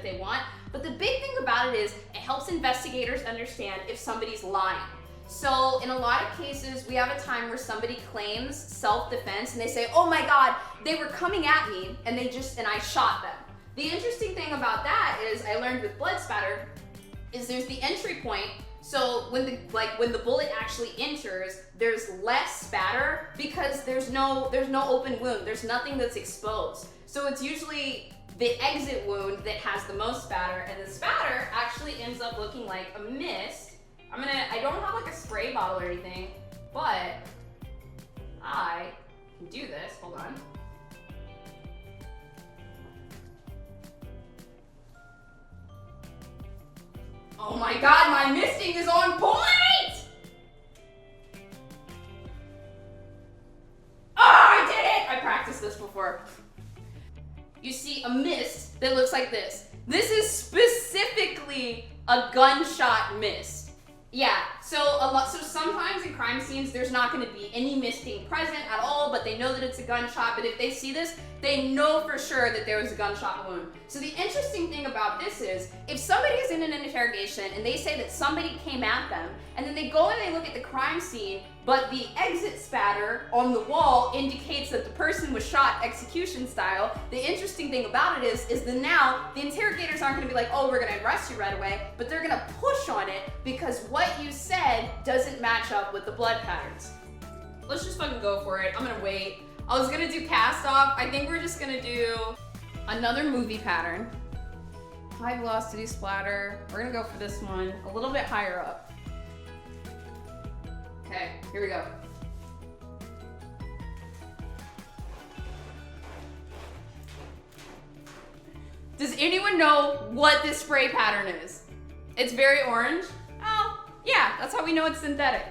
they want. But the big thing about it is it helps investigators understand if somebody's lying. So in a lot of cases, we have a time where somebody claims self-defense and they say, oh my God, they were coming at me and I shot them. The interesting thing about that is, I learned with blood spatter, is there's the entry point. So when the bullet actually enters, there's less spatter because there's no open wound. There's nothing that's exposed. So it's usually the exit wound that has the most spatter, and the spatter actually ends up looking like a mist. I don't have like a spray bottle or anything, but I can do this. Hold on. Oh my God, my misting is on point! Oh, I did it! I practiced this before. You see a mist that looks like this. This is specifically a gunshot mist. Yeah, so sometimes in crime scenes, there's not gonna be any misting present at all, but they know that it's a gunshot. But if they see this, they know for sure that there was a gunshot wound. So the interesting thing about this is, if somebody is in an interrogation and they say that somebody came at them, and then they go and they look at the crime scene, but the exit spatter on the wall indicates that the person was shot execution style, the interesting thing about it is that now the interrogators aren't gonna be like, oh, we're gonna arrest you right away, but they're gonna push on it because what you said doesn't match up with the blood patterns. Let's just fucking go for it. I'm gonna wait. I was gonna do cast off. I think we're just gonna do another movie pattern. High velocity splatter. We're gonna go for this one a little bit higher up. Okay, here we go. Does anyone know what this spray pattern is? It's very orange. Oh, yeah, that's how we know it's synthetic.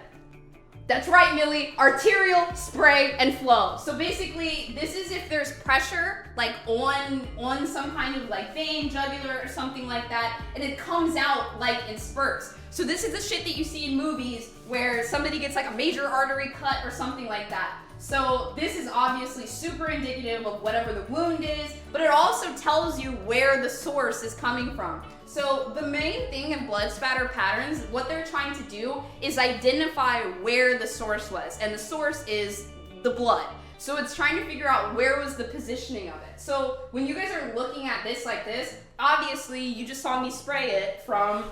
That's right, Millie, arterial, spray, and flow. So basically, this is if there's pressure, like on some kind of like vein, jugular, or something like that, and it comes out like in spurts. So this is the shit that you see in movies where somebody gets like a major artery cut or something like that. So this is obviously super indicative of whatever the wound is, but it also tells you where the source is coming from. So the main thing in blood spatter patterns, what they're trying to do is identify where the source was, and the source is the blood. So it's trying to figure out where was the positioning of it. So when you guys are looking at this like this, obviously you just saw me spray it from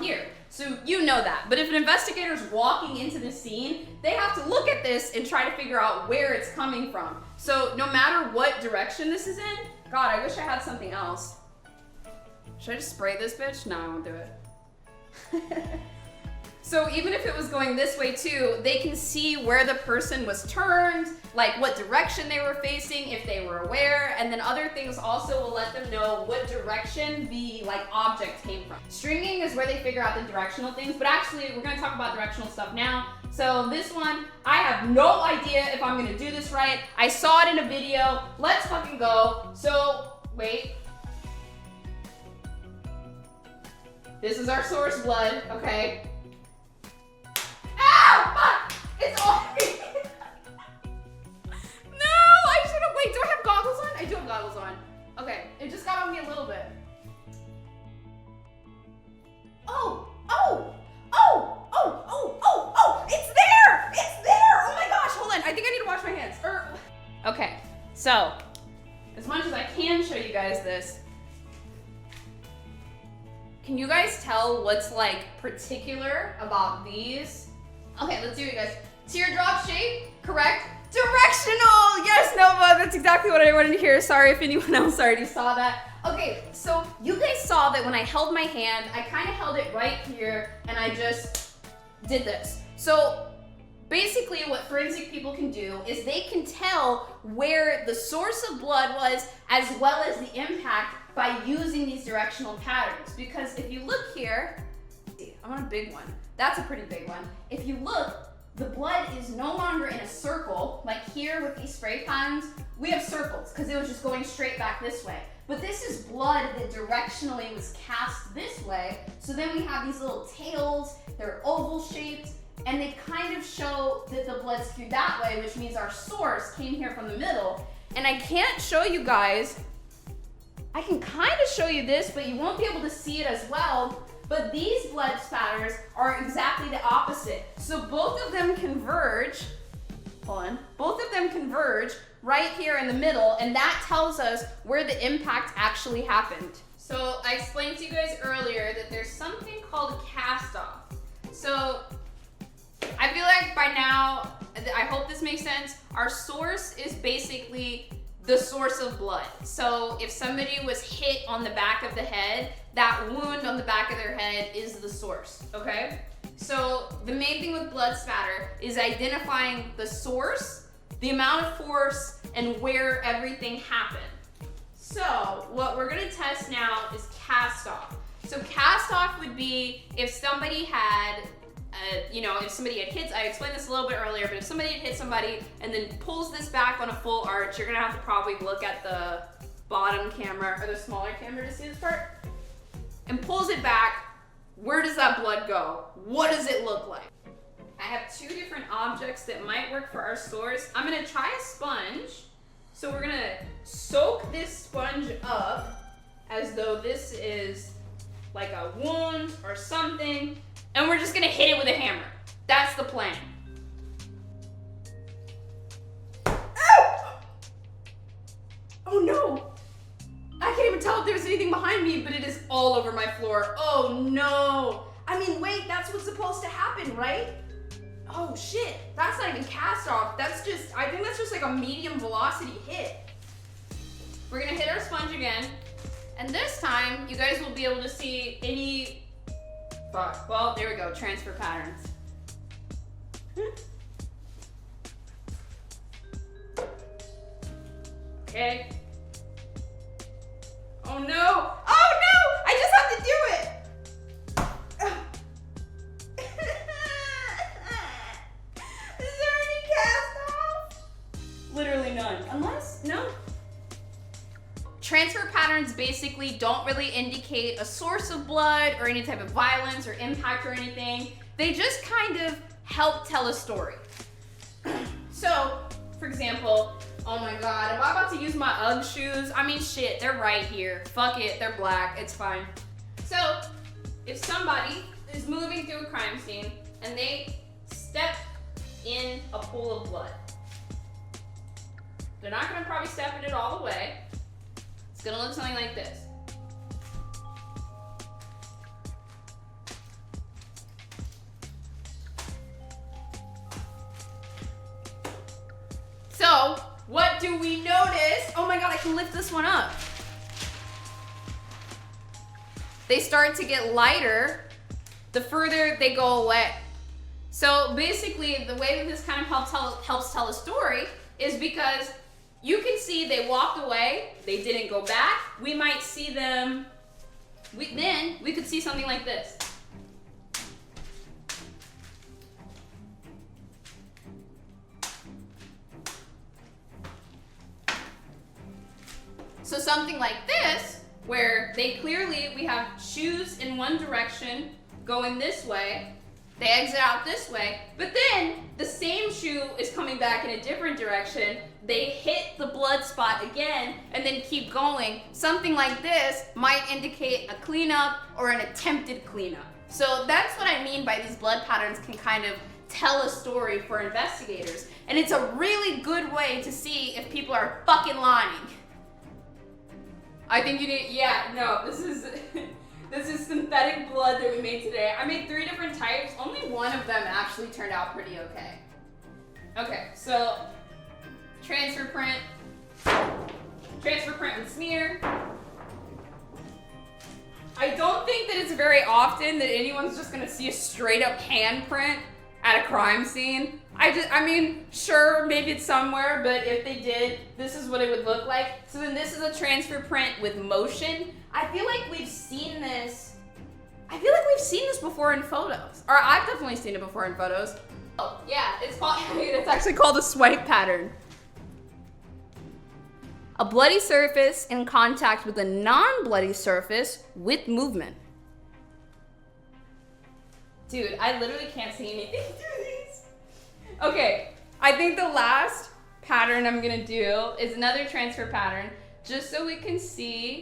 here. So you know that. But if an investigator's walking into the scene, they have to look at this and try to figure out where it's coming from. So no matter what direction this is in, God, I wish I had something else. Should I just spray this bitch? No, I won't do it. So even if it was going this way too, they can see where the person was turned, like what direction they were facing, if they were aware, and then other things also will let them know what direction the object came from. Stringing is where they figure out the directional things, but actually we're gonna talk about directional stuff now. So this one, I have no idea if I'm gonna do this right. I saw it in a video. Let's fucking go. So, wait. This is our source blood, okay? Ow! Fuck! It's on me! No! I should have. Wait, do I have goggles on? I do have goggles on. Okay, it just got on me a little bit. Oh! Oh! Oh! Oh! Oh! Oh! Oh! It's there! It's there! Oh my gosh! Hold on. I think I need to wash my hands. Okay, so as much as I can show you guys this, can you guys tell what's particular about these? Okay, let's do it, guys. Teardrop shape, correct? Directional! Yes, Nova, that's exactly what I wanted to hear. Sorry if anyone else already saw that. Okay, so you guys saw that when I held my hand, I kind of held it right here, and I just did this. So basically what forensic people can do is they can tell where the source of blood was, as well as the impact, by using these directional patterns. Because if you look here, I want a big one. That's a pretty big one. If you look, the blood is no longer in a circle, like here with these spray patterns, we have circles because it was just going straight back this way. But this is blood that directionally was cast this way. So then we have these little tails, they're oval shaped, and they kind of show that the blood skewed that way, which means our source came here from the middle. And I can't show you guys, I can kind of show you this, but you won't be able to see it as well. But these blood spatters are exactly the opposite. So both of them converge, hold on, both of them converge right here in the middle, and that tells us where the impact actually happened. So I explained to you guys earlier that there's something called cast off. So I feel like by now, I hope this makes sense, our source is basically the source of blood. So if somebody was hit on the back of the head, that wound on the back of their head is the source, okay? So the main thing with blood spatter is identifying the source, the amount of force, and where everything happened. So what we're gonna test now is cast off. So cast off would be if somebody had, if somebody had hit, I explained this a little bit earlier, but if somebody had hit somebody and then pulls this back on a full arch, you're gonna have to probably look at the bottom camera or the smaller camera to see this part, and pulls it back, where does that blood go? What does it look like? I have two different objects that might work for our source. I'm gonna try a sponge. So we're gonna soak this sponge up as though this is like a wound or something, and we're just gonna hit it with a hammer. That's the plan. Ow! Oh no! I can't even tell if there's anything behind me, but it is all over my floor. Oh no! I mean, wait, that's what's supposed to happen, right? Oh shit, that's not even cast off. I think that's just like a medium velocity hit. We're gonna hit our sponge again. And this time, you guys will be able to see any, well, there we go, transfer patterns. Okay. Oh no! Oh no! I just have to do it! Is there any cast off? Literally none. Unless, no. Transfer patterns basically don't really indicate a source of blood or any type of violence or impact or anything. They just kind of help tell a story. So, for example, oh my god, am I about to use my UGG shoes? I mean, shit, they're right here. Fuck it, they're black, it's fine. So, if somebody is moving through a crime scene and they step in a pool of blood, they're not gonna probably step in it all the way. It's gonna look something like this. So, what do we notice? Oh my god, I can lift this one up. They start to get lighter the further they go away. So basically, the way that this kind of helps tell a story is because you can see they walked away, they didn't go back. We might see them, then we could see something like this. So something like this, where we have shoes in one direction going this way, they exit out this way, but then the same shoe is coming back in a different direction. They hit the blood spot again and then keep going. Something like this might indicate a cleanup or an attempted cleanup. So that's what I mean by these blood patterns can kind of tell a story for investigators. And it's a really good way to see if people are fucking lying. I think you need, yeah, no, this is synthetic blood that we made today. I made 3 different types. Only one of them actually turned out pretty okay. Okay, so transfer print and smear. I don't think that it's very often that anyone's just gonna see a straight up handprint at a crime scene. I mean, sure, maybe it's somewhere, but if they did, this is what it would look like. So then this is a transfer print with motion. I feel like we've seen this before in photos. Or I've definitely seen it before in photos. Oh, yeah, it's actually called a swipe pattern. A bloody surface in contact with a non-bloody surface with movement. Dude, I literally can't see anything through these. Okay, I think the last pattern I'm gonna do is another transfer pattern, just so we can see